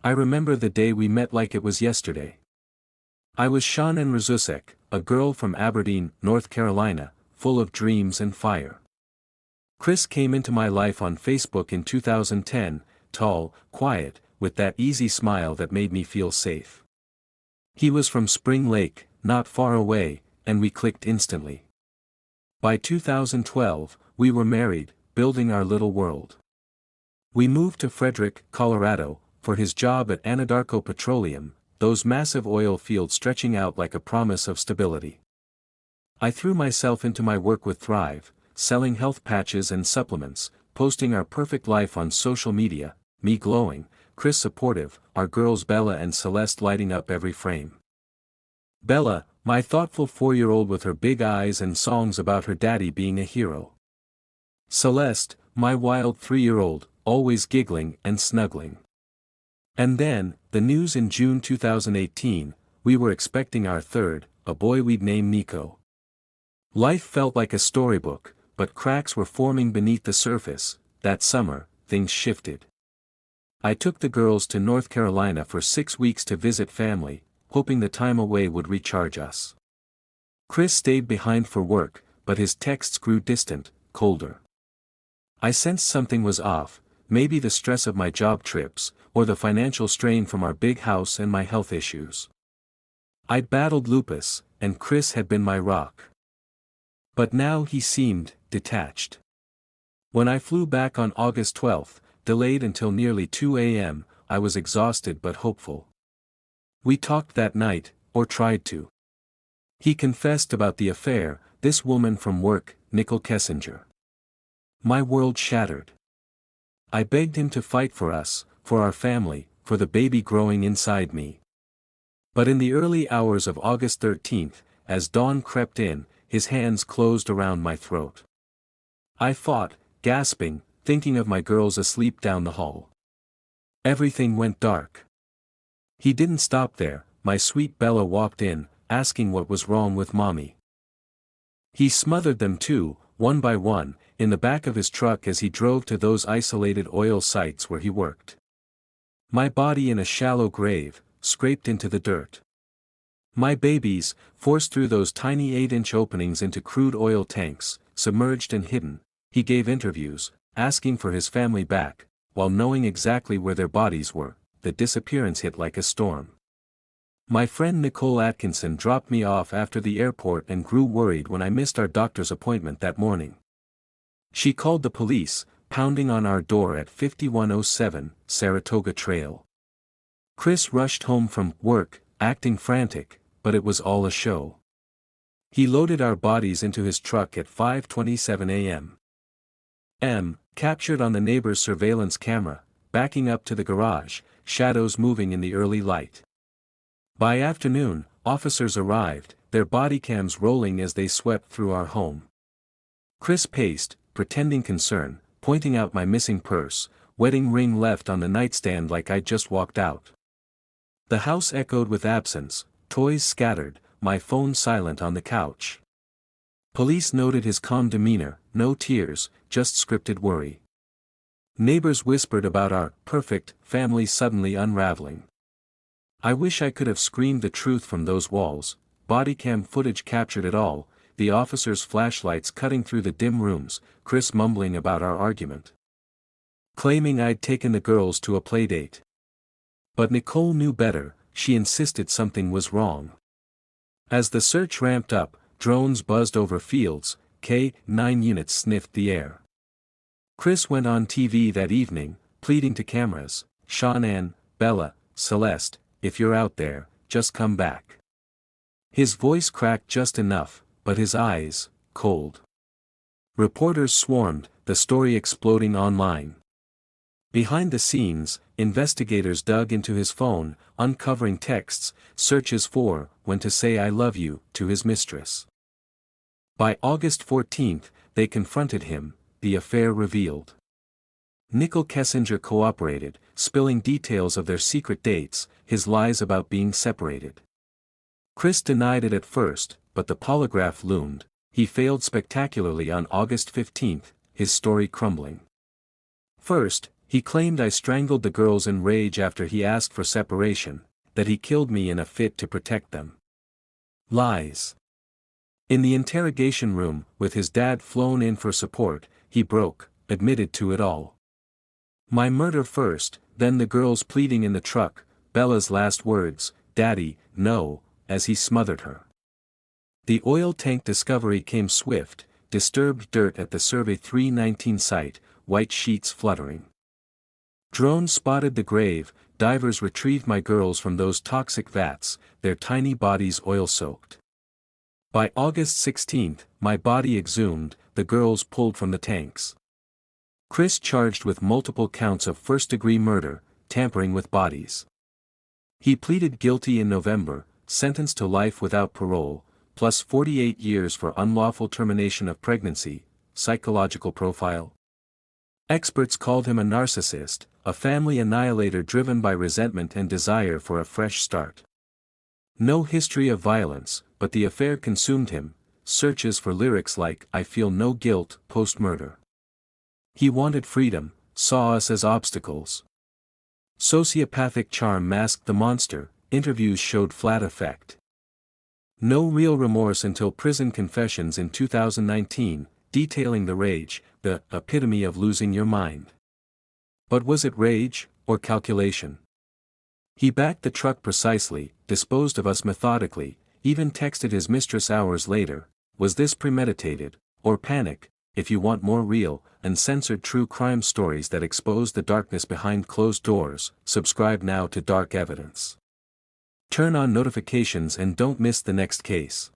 I remember the day we met like it was yesterday. I was Shanann Watts, a girl from Aberdeen, North Carolina, full of dreams and fire. Chris came into my life on Facebook in 2010, tall, quiet, with that easy smile that made me feel safe. He was from Spring Lake, not far away, and we clicked instantly. By 2012, we were married, building our little world. We moved to Frederick, Colorado, for his job at Annihilator Petroleum, those massive oil fields stretching out like a promise of stability. I threw myself into my work with Thrive, selling health patches and supplements, posting our perfect life on social media, me glowing, Chris supportive, our girls Bella and Celeste lighting up every frame. Bella, my thoughtful 4-year-old with her big eyes and songs about her daddy being a hero. Celeste, my wild 3-year-old, always giggling and snuggling. And then, the news in June 2018, we were expecting our third, a boy we'd name Nico. Life felt like a storybook, but cracks were forming beneath the surface. That summer, things shifted. I took the girls to North Carolina for 6 weeks to visit family, hoping the time away would recharge us. Chris stayed behind for work, but his texts grew distant, colder. I sensed something was off, maybe the stress of my job trips, or the financial strain from our big house and my health issues. I'd battled lupus, and Chris had been my rock. But now he seemed detached. When I flew back on August 12, delayed until nearly 2 a.m., I was exhausted but hopeful. We talked that night, or tried to. He confessed about the affair, this woman from work, Nicole Kessinger. My world shattered. I begged him to fight for us, for our family, for the baby growing inside me. But in the early hours of August 13, as dawn crept in, his hands closed around my throat. I fought, gasping, thinking of my girls asleep down the hall. Everything went dark. He didn't stop there. My sweet Bella walked in, asking what was wrong with mommy. He smothered them too, one by one, in the back of his truck as he drove to those isolated oil sites where he worked. My body in a shallow grave, scraped into the dirt. My babies, forced through those tiny 8-inch openings into crude oil tanks, submerged and hidden. He gave interviews, asking for his family back, while knowing exactly where their bodies were. The disappearance hit like a storm. My friend Nicole Atkinson dropped me off after the airport and grew worried when I missed our doctor's appointment that morning. She called the police, pounding on our door at 5107 Saratoga Trail. Chris rushed home from work, acting frantic, but it was all a show. He loaded our bodies into his truck at 5:27 a.m. Captured on the neighbor's surveillance camera, backing up to the garage, shadows moving in the early light. By afternoon, officers arrived, their body cams rolling as they swept through our home. Chris paced, pretending concern, pointing out my missing purse, wedding ring left on the nightstand like I'd just walked out. The house echoed with absence, toys scattered, my phone silent on the couch. Police noted his calm demeanor, no tears, just scripted worry. Neighbors whispered about our perfect family suddenly unraveling. I wish I could have screamed the truth from those walls. Bodycam footage captured it all, the officers' flashlights cutting through the dim rooms, Chris mumbling about our argument. Claiming I'd taken the girls to a playdate. But Nicole knew better, she insisted something was wrong. As the search ramped up, drones buzzed over fields, K-9 units sniffed the air. Chris went on TV that evening, pleading to cameras, Shanann, Bella, Celeste, if you're out there, just come back. His voice cracked just enough, but his eyes, cold. Reporters swarmed, the story exploding online. Behind the scenes, investigators dug into his phone, uncovering texts, searches for, when to say I love you, to his mistress. By August 14, they confronted him, the affair revealed. Nicole Kessinger cooperated, spilling details of their secret dates, his lies about being separated. Chris denied it at first, but the polygraph loomed. He failed spectacularly on August 15, his story crumbling. First, He claimed I strangled the girls in rage after he asked for separation, that he killed me in a fit to protect them. Lies. In the interrogation room, with his dad flown in for support, he admitted to it all. My murder first, then the girls pleading in the truck, Bella's last words, "Daddy, no," as he smothered her. The oil tank discovery came swift, disturbed dirt at the Survey 319 site, white sheets fluttering. Drones spotted the grave, divers retrieved my girls from those toxic vats, their tiny bodies oil-soaked. By August 16, my body exhumed, the girls pulled from the tanks. Chris charged with multiple counts of first-degree murder, tampering with bodies. He pleaded guilty in November, sentenced to life without parole, plus 48 years for unlawful termination of pregnancy. Psychological profile. Experts called him a narcissist, a family annihilator driven by resentment and desire for a fresh start. No history of violence, but the affair consumed him, searches for lyrics like "I feel no guilt" post-murder. He wanted freedom, saw us as obstacles. Sociopathic charm masked the monster, interviews showed flat effect. No real remorse until prison confessions in 2019, detailing the rage, the epitome of losing your mind. But was it rage, or calculation? He backed the truck precisely, disposed of us methodically, even texted his mistress hours later. Was this premeditated, or panic? If you want more real, uncensored true crime stories that expose the darkness behind closed doors, subscribe now to Dark Evidence. Turn on notifications and don't miss the next case.